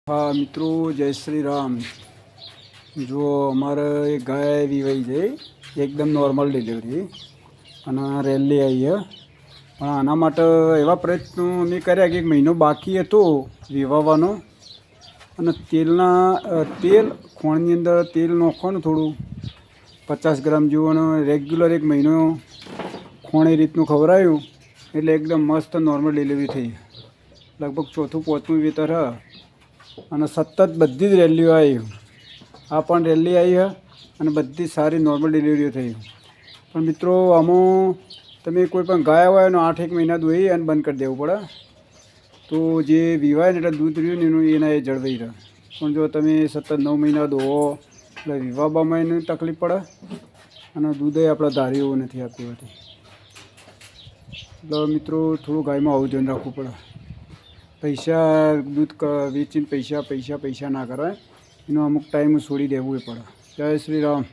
हाँ मित्रों, जय श्री राम। जो अमरे एक गाय वीवाई जाए एकदम नॉर्मल डिलीवरी અને રેલી આવી છે પણ આના માટે એવા પ્રયત્નો મેં કર્યા કે એક મહિનો બાકી હતો વિવાહવાનો અને તેલ ખોણની અંદર તેલ નાખવાનું થોડું 50 ગ્રામ જેવું અને રેગ્યુલર એક મહિનો ખોણ એ રીતનું ખવડાવ્યું એટલે એકદમ મસ્ત નોર્મલ ડિલિવરી થઈ લગભગ ચોથું પાંચમું વેતર હ અને સતત બધી જ રેલીઓ આવી આ પણ રેલી આવી છે અને બધી સારી નોર્મલ ડિલિવરીઓ થઈ પણ મિત્રો આમાં તમે કોઈ પણ ગાય હોય એનો 8 મહિના દોઈ અને બંધ કરી દેવું પડે તો જે વિવાય ને એટલે દૂધ રહ્યું ને એનું એના એ જળવાઈ રહે પણ જો તમે સતત 9 મહિના દોવો એટલે વિવાહમાં એની તકલીફ પડે અને દૂધ આપણે ધારી એવું નથી આપતું હોતું એટલે મિત્રો થોડું ગાયમાં આવું ધ્યાન રાખવું પડે પૈસા દૂધ વેચીને પૈસા ના કરાય એનો અમુક ટાઈમ છોડી દેવું પડે. જય શ્રી રામ.